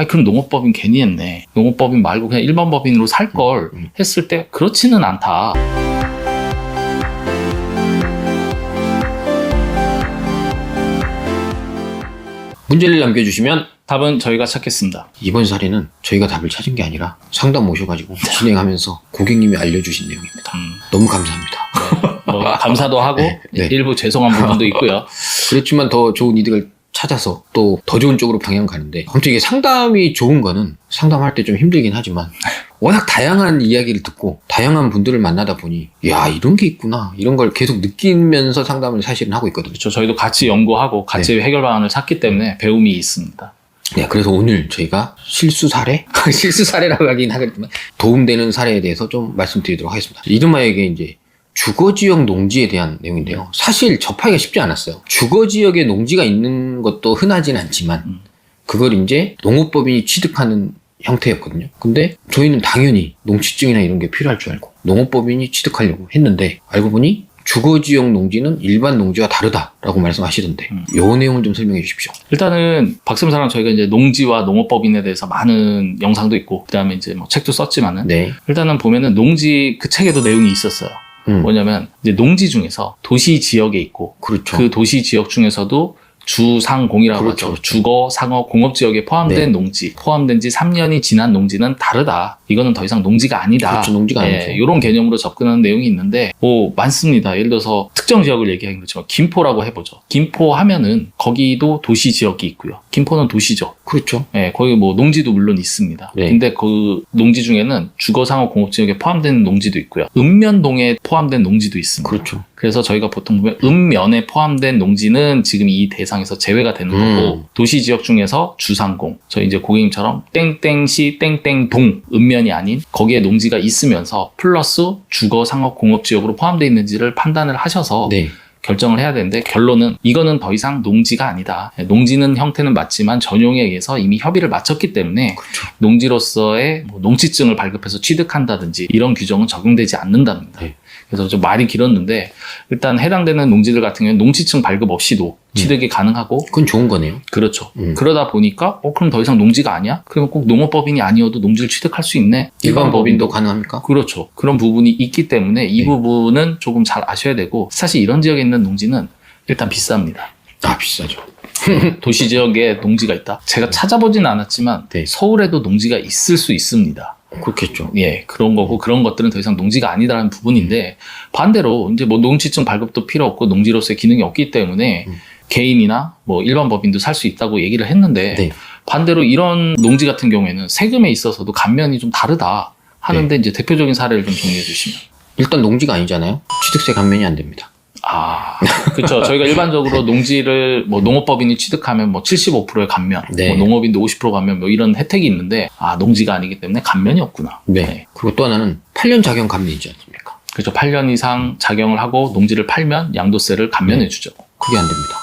그럼 농업법인 괜히 했네. 농업법인 말고 그냥 일반 법인으로 살 걸 했을 때 그렇지는 않다. 문제를 남겨주시면 답은 저희가 찾겠습니다. 이번 사례는 저희가 답을 찾은 게 아니라 상담 모셔가지고 진행하면서 고객님이 알려주신 내용입니다. 너무 감사합니다. 네, 뭐 감사도 하고 네. 일부 죄송한 부분도 있고요. 그렇지만 더 좋은 이득을 찾아서 또 더 좋은 쪽으로 방향 가는데, 아무튼 이게 상담이 좋은 거는 상담할 때 좀 힘들긴 하지만 워낙 다양한 이야기를 듣고 다양한 분들을 만나다 보니 야, 이런 게 있구나, 이런 걸 계속 느끼면서 상담을 사실은 하고 있거든요. 그렇죠. 저희도 같이 연구하고 같이 해결 방안을 찾기 때문에 배움이 있습니다. 네, 그래서 오늘 저희가 실수 사례? 실수 사례라고 하긴 하겠지만 도움되는 사례에 대해서 좀 말씀드리도록 하겠습니다. 이른바 이게 이제 주거지역 농지에 대한 내용인데요. 사실 접하기가 쉽지 않았어요. 주거지역에 농지가 있는 것도 흔하진 않지만 그걸 이제 농업법인이 취득하는 형태였거든요. 근데 저희는 당연히 농취증이나 이런 게 필요할 줄 알고 농업법인이 취득하려고 했는데, 알고 보니 주거지역 농지는 일반 농지와 다르다라고 말씀하시던데 요 내용을 좀 설명해 주십시오. 일단은 박쌤사랑 저희가 이제 농지와 농업법인에 대해서 많은 영상도 있고 그다음에 이제 뭐 책도 썼지만은 네. 일단은 보면은 농지 그 책에도 내용이 있었어요. 뭐냐면 이제 농지 중에서 도시 지역에 있고 그렇죠. 그 도시 지역 중에서도 주상공이라고 그렇죠. 하죠. 주거, 상업, 공업 지역에 포함된 네. 농지, 포함된 지 3년이 지난 농지는 다르다. 이거는 더 이상 농지가 아니다. 그렇죠. 농지가 아니죠. 이런 개념으로 접근하는 내용이 있는데 뭐 많습니다. 예를 들어서 특정 지역을 얘기하긴 그렇지만 김포라고 해보죠. 김포 하면은 거기도 도시 지역이 있고요. 김포는 도시죠. 그렇죠. 예, 거기 뭐 농지도 물론 있습니다. 네. 근데 그 농지 중에는 주거, 상업, 공업 지역에 포함된 농지도 있고요. 읍면동에 포함된 농지도 있습니다. 그렇죠. 그래서 저희가 보통 보면 읍면에 포함된 농지는 지금 이 대상에서 제외가 되는 거고, 도시 지역 중에서 주상공, 저희 이제 고객님처럼 땡땡시 땡땡동 읍면이 아닌 거기에 농지가 있으면서 플러스 주거, 상업, 공업 지역으로 포함되어 있는지를 판단을 하셔서 네. 결정을 해야 되는데, 결론은 이거는 더 이상 농지가 아니다. 농지는 형태는 맞지만 전용에 의해서 이미 협의를 마쳤기 때문에 그렇죠. 농지로서의 뭐 농지증을 발급해서 취득한다든지 이런 규정은 적용되지 않는답니다. 네. 그래서 좀 말이 길었는데, 일단 해당되는 농지들 같은 경우는 농지증 발급 없이도 취득이 가능하고, 그건 좋은 거네요. 그렇죠. 그러다 보니까 그럼 더 이상 농지가 아니야? 그러면 꼭 농업법인이 아니어도 농지를 취득할 수 있네? 일반 법인도 가능합니까? 그렇죠. 그런 부분이 있기 때문에 이 네. 부분은 조금 잘 아셔야 되고, 사실 이런 지역에 있는 농지는 일단 비쌉니다. 아, 비싸죠. 도시 지역에 농지가 있다. 제가 찾아보지는 않았지만 네. 서울에도 농지가 있을 수 있습니다. 그렇겠죠. 예, 그런 거고, 그런 것들은 더 이상 농지가 아니다라는 부분인데, 반대로 이제 뭐 농지증 발급도 필요 없고 농지로서의 기능이 없기 때문에 개인이나 뭐 일반 법인도 살 수 있다고 얘기를 했는데, 네. 반대로 이런 농지 같은 경우에는 세금에 있어서도 감면이 좀 다르다 하는데, 이제 대표적인 사례를 좀 정리해 주시면. 일단 농지가 아니잖아요. 취득세 감면이 안 됩니다. 그렇죠. 저희가 일반적으로 농지를 뭐 농업법인이 취득하면 뭐 75%의 감면, 네. 뭐 농업인도 50% 감면, 뭐 이런 혜택이 있는데, 농지가 아니기 때문에 감면이 없구나. 네. 그리고 또 하나는 8년 작용 감면이지 않습니까? 그렇죠. 8년 이상 작용을 하고 농지를 팔면 양도세를 감면해 주죠. 그게 안 됩니다.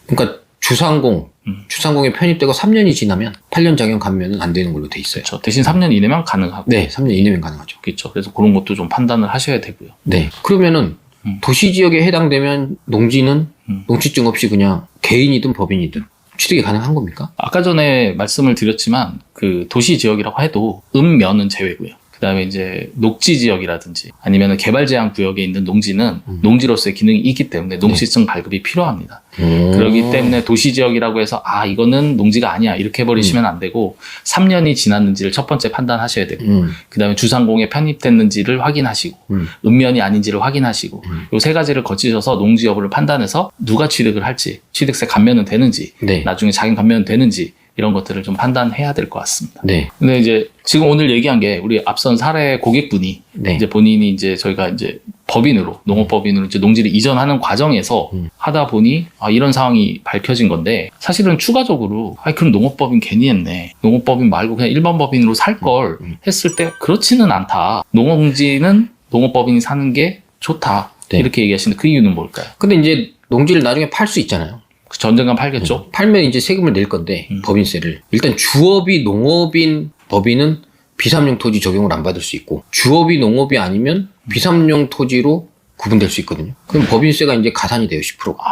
그러니까 주상공에 편입되고 3년이 지나면 8년 작용 감면은 안 되는 걸로 돼 있어요. 그렇죠. 대신 3년 이내면 가능하고. 네, 3년 이내면 가능하죠. 그렇죠. 그래서 그런 것도 좀 판단을 하셔야 되고요. 네. 그러면은 도시 지역에 해당되면 농지는 농취증 없이 그냥 개인이든 법인이든 취득이 가능한 겁니까? 아까 전에 말씀을 드렸지만 그 도시 지역이라고 해도 읍면은 제외고요. 그다음에 이제 녹지 지역이라든지 아니면 개발 제한 구역에 있는 농지는 농지로서의 기능이 있기 때문에 농지증 발급이 필요합니다. 그렇기 때문에 도시 지역이라고 해서 이거는 농지가 아니야 이렇게 해버리시면 안 되고, 3년이 지났는지를 첫 번째 판단하셔야 되고, 그다음에 주상공에 편입됐는지를 확인하시고, 읍면이 아닌지를 확인하시고, 요 세 가지를 거치셔서 농지 여부를 판단해서 누가 취득을 할지, 취득세 감면은 되는지, 네. 나중에 자기 감면은 되는지 이런 것들을 좀 판단해야 될 것 같습니다. 네. 근데 이제 지금 오늘 얘기한 게 우리 앞선 사례 고객분이 네. 이제 본인이 이제 저희가 이제 법인으로, 농업법인으로 이제 농지를 이전하는 과정에서 하다 보니 이런 상황이 밝혀진 건데, 사실은 추가적으로 그럼 농업법인 괜히 했네. 농업법인 말고 그냥 일반 법인으로 살 걸 했을 때 그렇지는 않다. 농지는 농업법인이 사는 게 좋다. 네. 이렇게 얘기하시는데 그 이유는 뭘까요? 근데 이제 농지를 나중에 팔 수 있잖아요. 전쟁감 팔겠죠? 팔면 이제 세금을 낼 건데, 법인세를. 일단 주업이 농업인 법인은 비삼용 토지 적용을 안 받을 수 있고, 주업이 농업이 아니면 비삼용 토지로 구분될 수 있거든요. 그럼 법인세가 이제 가산이 돼요, 10%가.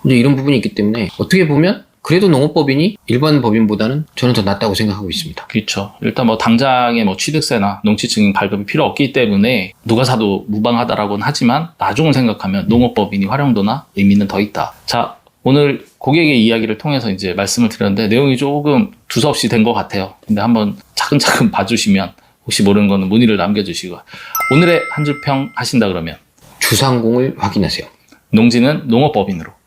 이제 이런 부분이 있기 때문에 어떻게 보면 그래도 농업법인이 일반 법인보다는 저는 더 낫다고 생각하고 있습니다. 그렇죠. 일단 뭐 당장에 뭐 취득세나 농지증 발급이 필요 없기 때문에 누가 사도 무방하다라고는 하지만 나중을 생각하면 농업법인이 활용도나 의미는 더 있다. 자, 오늘 고객의 이야기를 통해서 이제 말씀을 드렸는데 내용이 조금 두서없이 된 것 같아요. 근데 한번 차근차근 봐주시면 혹시 모르는 거는 문의를 남겨주시고 오늘의 한 줄 평 하신다 그러면 주상공을 확인하세요. 농지는 농업법인으로